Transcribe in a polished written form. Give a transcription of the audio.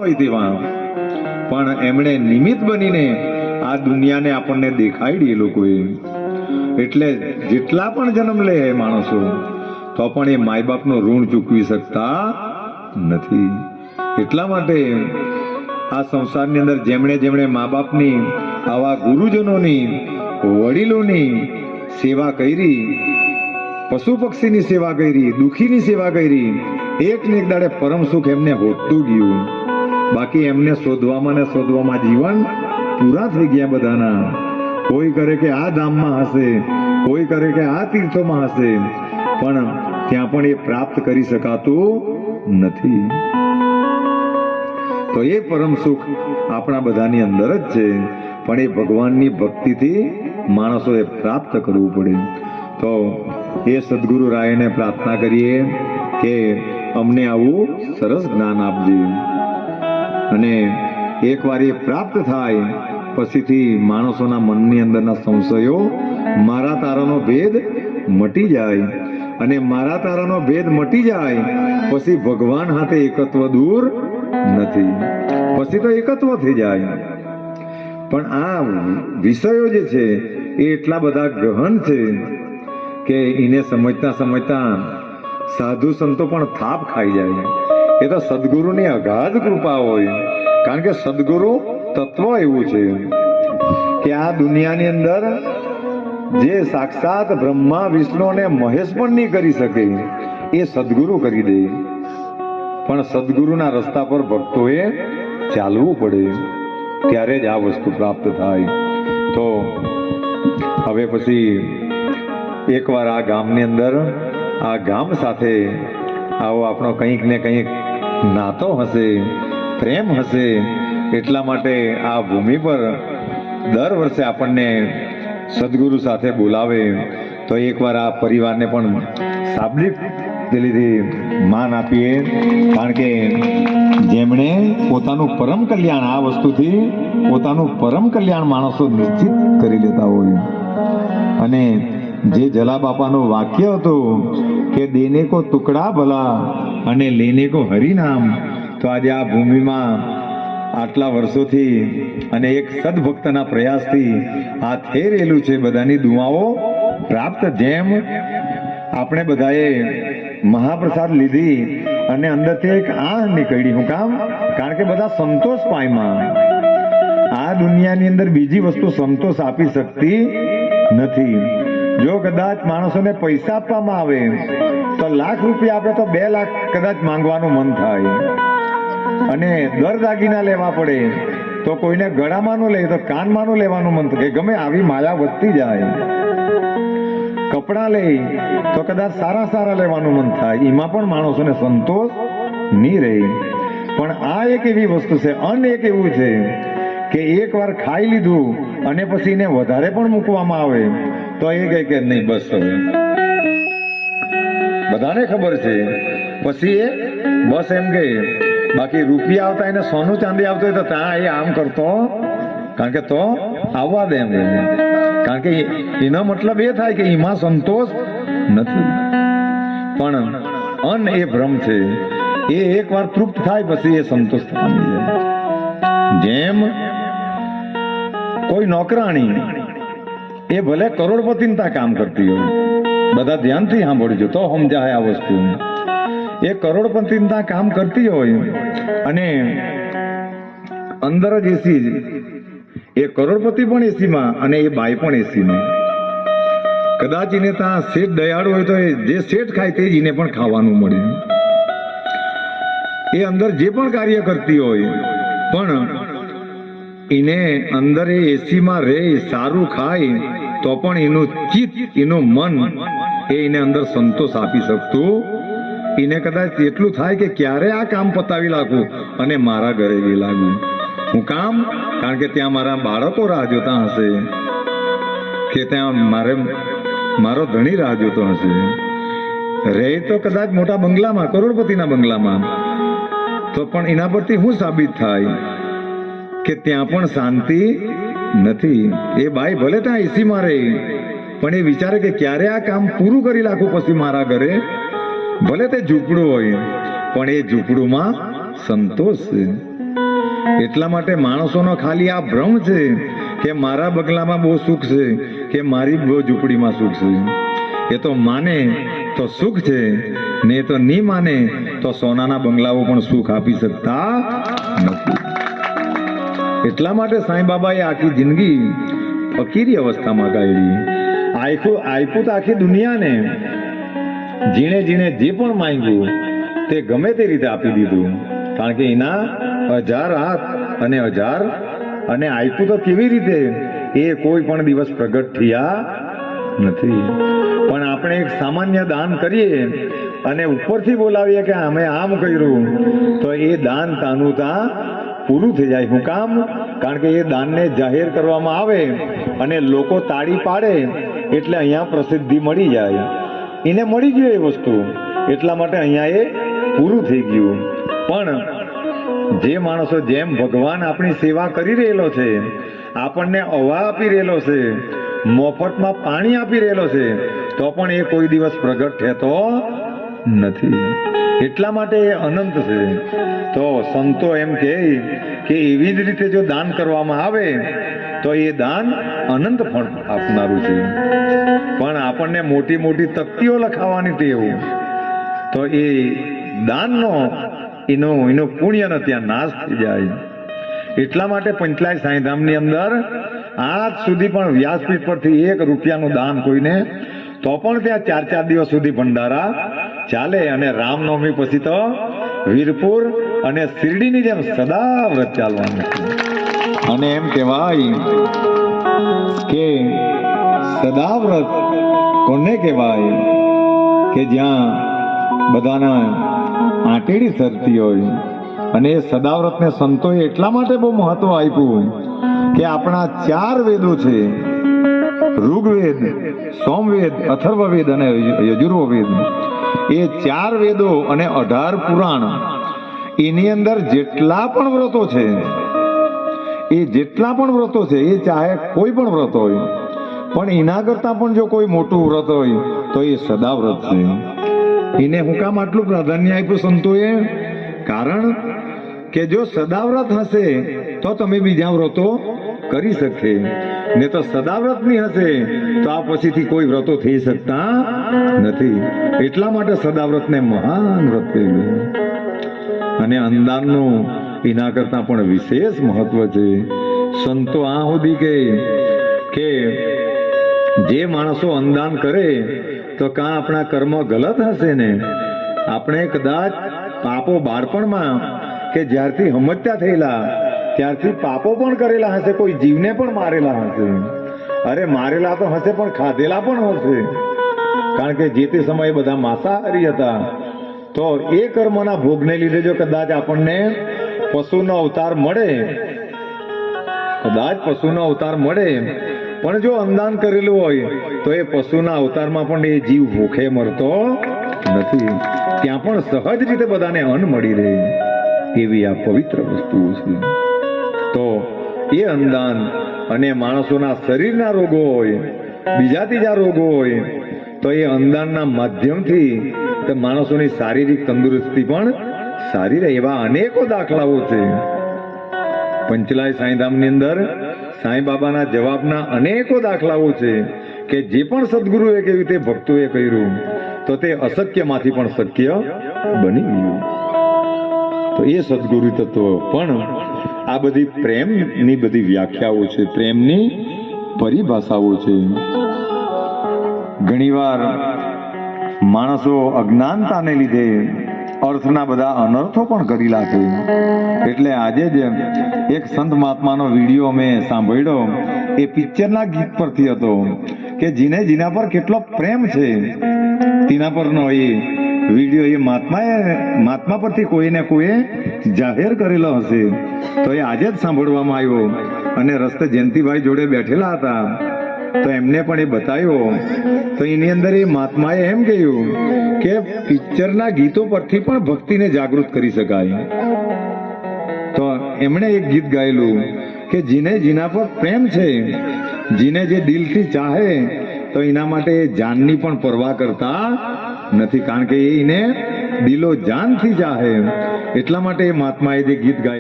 હોય તેવા, પણ એમણે નિમિત્ત બનીને આ દુનિયાને આપણને દેખાડી એ લોકોએ. એટલે જેટલા પણ જન્મ લે માણસો તો પણ એ માય બાપનું ઋણ ચૂકવી શકતા નથી. એટલા માટે આ સંસારની અંદર જેમણે જેમણે મા બાપની, આવા ગુરુજનોની, વડીલોની સેવા કરી, પશુ પક્ષીની સેવા કરી, દુઃખીની સેવા કરી, એક ને એક દાડે પરમ સુખ એમને હોતું ગયું. બાકી એમને શોધવામાં ને શોધવામાં જીવન પૂરા થઈ ગયા બધાના. કોઈ કરે કે આ ધામમાં હશે, કોઈ કરે કે આ તીર્થોમાં હશે, પણ ત્યાં પણ એ પ્રાપ્ત કરી શકાતું નથી. તો એ પરમ સુખ આપણા બધાની અંદર જ છે, પણ એ ભગવાનની ભક્તિથી માણસોએ પ્રાપ્ત કરવું પડે. તો એ સદગુરુ રાયને પ્રાર્થના કરીએ કે અમને આવું સરસ જ્ઞાન આપજે. અને એકવાર એ પ્રાપ્ત થાય પછીથી માણસોના મનની અંદરના સંશયો મારા તારાનો ભેદ મટી જાય. અને મારા તારાનો ભેદ મટી જાય પછી ભગવાન હાથે એકત્વ દૂર નથી, પછી તો એકત્વ થઈ જાય. પણ આ વિષયો જે છે એ એટલા બધા ગહન છે કે એને સમજતા સમજતા સાધુ સંતો પણ થાપ ખાઈ જાય. એ તો સદગુરુની અગાધ કૃપા હોય. કારણ કે સદગુરુ તત્વ એવું છે કે આ દુનિયાની અંદર જે સાક્ષાત બ્રહ્મા, વિષ્ણુ અને મહેશ પણ નહીં કરી શકે એ સદગુરુ કરી દે. પણ સદગુરુના રસ્તા પર ભક્તોએ ચાલવું પડે, ત્યારે જ આ વસ્તુ પ્રાપ્ત થાય. તો હવે પછી એકવાર આ ગામની અંદર, આ ગામ સાથે આવો આપણો કંઈક ને કંઈક નાતો હશે, પ્રેમ હશે. એટલા માટે આ ભૂમિ પર દર વર્ષે આપણને સદગુરુ સાથે બોલાવે. તો એકવાર આ પરિવારને પણ શાબ્દિક દિલીથી માન આપીએ. કારણ કે જેમણે પોતાનું પરમ કલ્યાણ, આ વસ્તુથી પોતાનું પરમ કલ્યાણ માણસો નિશ્ચિત કરી લેતા હોય. અને જે જલા બાપાનું વાક્ય હતું કે દેને કો ટુકડા ભલા અને લેને કો હરિનામ, તો આજે આ ભૂમિમાં આટલા વર્ષોથી અને એક સદભક્તના પ્રયાસથી આ થઈ રહેલું છે. બધાની દુઆઓ પ્રાપ્ત. જેમ આપણે બધાએ મહાપ્રસાદ લીધી અને અંદરથી એક આહ નીકળી. હું કામ? કારણ કે બધા સંતોષ પામ્યા. આ દુનિયાની અંદર બીજી વસ્તુ સંતોષ આપી શકતી નથી. જો કદાચ માણસોને પૈસા આપવામાં આવે તો લાખ રૂપિયા આપે તો 2 લાખ કદાચ માંગવાનું મન થાય. અને દર દાગીના લેવા પડે તો કોઈને ગળામાંનું લે તો કાનમાંનું લેવાનું મન થાય. ગમે આવી માયા વધતી જાય. કપડાં લે તો કદાચ સારા સારા લેવાનું મન થાય. એમાં પણ માણસોને સંતોષ નહીં રહે. પણ આ એક એવી વસ્તુ છે, અન્ન એક એવું છે કે એકવાર ખાઈ લીધું અને પછી એને વધારે પણ મૂકવામાં આવે તો એ કહે કે નહીં બસ હવે. બધાને ખબર છે પછી એ બસ એમ કે. બાકી રૂપિયા આવતા એને સોનું ચાંદી આવતું હોય તો ત્યાં એ આમ કરતો, કારણ કે તો આવવા દે એમ. કારણ કે એનો મતલબ એ થાય કે એમાં સંતોષ નથી. પણ અન્ન એ ભ્રમ છે. એ એકવાર તૃપ્ત થાય પછી એ સંતોષ પામી જાય. જેમ કોઈ નોકરાણી એ ભલે કરોડપતિને ત્યાં કામ કરતી હોય, બધા ધ્યાનથી સાંભળજો તો સમજાય આ વસ્તુ. એ કરોડપતિને ત્યાં કામ કરતી હોય અને અંદર જ એસી, એ કરોડપતિ પણ એસીમાં અને એ બાઈ પણ એસીમાં. કદાચ એને ત્યાં શેઠ દયાળુ હોય તો જે શેઠ ખાય તે જ એને પણ ખાવાનું મળે. એ અંદર જે પણ કાર્ય કરતી હોય પણ એને અંદર એ એસીમાં રહે, સારું ખાય તો પણ એનું ચિત્ત, એનું મન એ એને અંદર સંતોષ આપી શકતું. એને કદાચ એટલું થાય કે ક્યારે આ કામ પતાવી નાખું અને મારા ઘરે ગઈ લાગું. હું કામ? કારણ કે ત્યાં મારા બાળકો રાહ જોતા હશે, કે ત્યાં મારો ધણી રાહ જોતો હશે. રહે તો કદાચ મોટા બંગલામાં, કરોડપતિના બંગલામાં, તો પણ એના પરથી શું સાબિત થાય કે ત્યાં પણ શાંતિ નથી. એ બાઈ ભલે ત્યાં એસીમાં રહે પણ એ વિચારે કે ક્યારે આ કામ પૂરું કરી નાખું પછી મારા ઘરે. ભલે તે ઝૂંપડું હોય પણ એ ઝૂંપડુંમાં સંતોષ છે. એટલા માટે માણસોનો ખાલી આ ભ્રમ છે કે મારા બંગલામાં બહુ સુખ છે કે મારી બહુ ઝૂંપડીમાં સુખ છે. એ તો માને તો સુખ છે, ને તો નહીં માને તો સોનાના બંગલાઓ પણ સુખ આપી શકતા નથી. એટલા માટે સાંઈ બાબાએ આખી જિંદગી ફકીરી અવસ્થામાં ગાળી. આપ્યું તો આખી દુનિયાને, જીણે જીણે જે પણ માંગ્યું તે ગમે તે રીતે આપી દીધું, કારણ કે એના 1000 હાથ અને 1000 અને આપ્યું તો કેવી રીતે એ કોઈ પણ દિવસ પ્રગટ થયા નથી. પણ આપણે એક સામાન્ય દાન કરીએ અને ઉપરથી બોલાવીએ કે અમે આમ કર્યું, તો એ દાન તાનું ત્યાં પૂરું થઈ જાય. શું કામ? કારણ કે એ દાનને જાહેર કરવામાં આવે અને લોકો તાળી પાડે એટલે અહીંયા પ્રસિદ્ધિ મળી જાય. એને મળી ગયું એ વસ્તુ, એટલા માટે અહીંયા એ પૂરું થઈ ગયું. પણ જે માણસો જેમ ભગવાન આપણી સેવા કરી રહેલો છે, આપણને હવા આપી રહેલો છે, મફતમાં પાણી આપી રહેલો છે, તો પણ એ કોઈ દિવસ પ્રગટ થતો નથી. એટલા માટે એ અનંત છે. તો સંતો એમ કહે કે એવી જ રીતે જો દાન કરવામાં આવે તો એ દાન અનંત ફળ આપનારું છે. પણ આપણને મોટી મોટી તકતીઓ લખાવવાની ટેવ, તો એ દાનનો એનો પુણ્યનો ત્યાં નાશ થઈ જાય. એટલા માટે પંચલાય સાંઈધામની અંદર આજ સુધી પણ વ્યાસપીઠ પરથી 1 રૂપિયાનું દાન કોઈને, તો પણ ત્યાં 4 દિવસ સુધી ભંડારા ચાલે. અને રામનવમી પછી તો વીરપુર અને શિરડીની જેમ સદા વ્રત ચાલવાનું છે. અને એમ કહેવાય કે સદા વ્રત કોને કહેવાય કે જ્યાં બધાના આંટેડી સરતી હોય. અને એ સદાવ્રતને સંતોએ એટલા માટે બહુ મહત્વ આપ્યું કે આપણા 4 વેદો છે, ઋગ્વેદ, સોમવેદ, અથર્વવેદ અને યજુર્વેદ. એ 4 વેદો અને 18 પુરાણ, એની અંદર જેટલા પણ વ્રતો છે, એ જેટલા પણ વ્રતો છે, એ ચાહે કોઈ પણ વ્રત હોય, પણ એના કરતા પણ જો કોઈ મોટું વ્રત હોય તો એ સદાવ્રત છે. એને હું કામ આટલું પ્રાધાન્ય આપ્યું સંતોએ? કારણ કે જો સદાવ્રત હશે તો તમે બીજા વ્રતો કરી શકશે, ને તો સદાવ્રત નહીં હશે તો આ પછીથી કોઈ વ્રતો થઈ શકતા નથી. એટલા માટે સદાવ્રતને મહાન વ્રત કહ્યું. અને અંદાનનું એના કરતા પણ વિશેષ મહત્વ છે. સંતો આ સુધી કે જે માણસો અંદાન કરે તો કાં આપણા કર્મ ગલત હશે ને, આપણે કદાચ પાપો બાળપણમાં કે જ્યારથી સમજતા થયેલા ત્યારથી પાપો પણ કરેલા હશે, કોઈ જીવને પણ મારેલા હશે. અરે મારેલા તો હશે પણ ખાધેલા પણ હશે, કારણ કે જે તે સમયે બધા માંસાહારી હતા. તો એ કર્મના ભોગને લીધે જો કદાચ આપણને પશુનો અવતાર મળે, કદાચ પશુનો અવતાર મળે, પણ જો અંદાન કરેલું હોય તો એ પશુના અવતારમાં પણ એ જીવ ભૂખે મરતો નથી. ત્યાં પણ સહજ રીતે બધાને અન્ન મળી રહે એવી આ પવિત્ર વસ્તુઓ છે. તો એ અંદાન અને માણસોના શરીરના રોગો હોય, બીજા ત્રીજા રોગો હોય, તો એ અંદાનના માધ્યમથી માણસોની શારીરિક તંદુરસ્તી પણ સારી રહે. એવા અનેકો દાખલાઓ છે. પંચલાય સાંઈધામની અંદર સાંઈ બાબાના જવાબના અનેકો દાખલાઓ છે કે જે પણ સદગુરુએ કહ્યું તે ભક્તોએ કર્યું તો તે અશક્યમાંથી પણ શક્ય બની ગયું. તો એ સદગુરુ તત્વ પણ આ બધી પ્રેમની બધી વ્યાખ્યાઓ છે, પ્રેમની પરિભાષાઓ છે. ઘણીવાર માણસો અજ્ઞાનતાને લીધે અર્થના બધા અનર્થો પણ કરી નાખે. એટલે આજે જ એક સંત મહાત્માનો વિડીયો મેં સાંભળ્યો, એ પિક્ચરના ગીત પરથી હતો કે જીના પર કેટલો પ્રેમ છે તેના પરનો એ વિડીયો એ મહાત્મા પરથી કોઈને કોઈએ જાહેર કરેલો હશે. તો એ આજે જ સાંભળવામાં આવ્યો. અને રસ્તે જયંતિભાઈ જોડે બેઠેલા હતા તો એમને પણ એ બતાવ્યો. તો એની અંદર એ મહાત્માએ એમ કહ્યું કે પિક્ચરના ગીતો પરથી પણ ભક્તિને જાગૃત કરી શકાય. તો એમણે એક ગીત ગાયેલું કે જીના પર પ્રેમ છે, જીને જે દિલથી ચાહે તો એના માટે જાનની પણ પરવા કરતા નથી, કારણ કે એને દિલો જાનથી ચાહે. એટલા માટે એ મહાત્માએ જે ગીત ગાય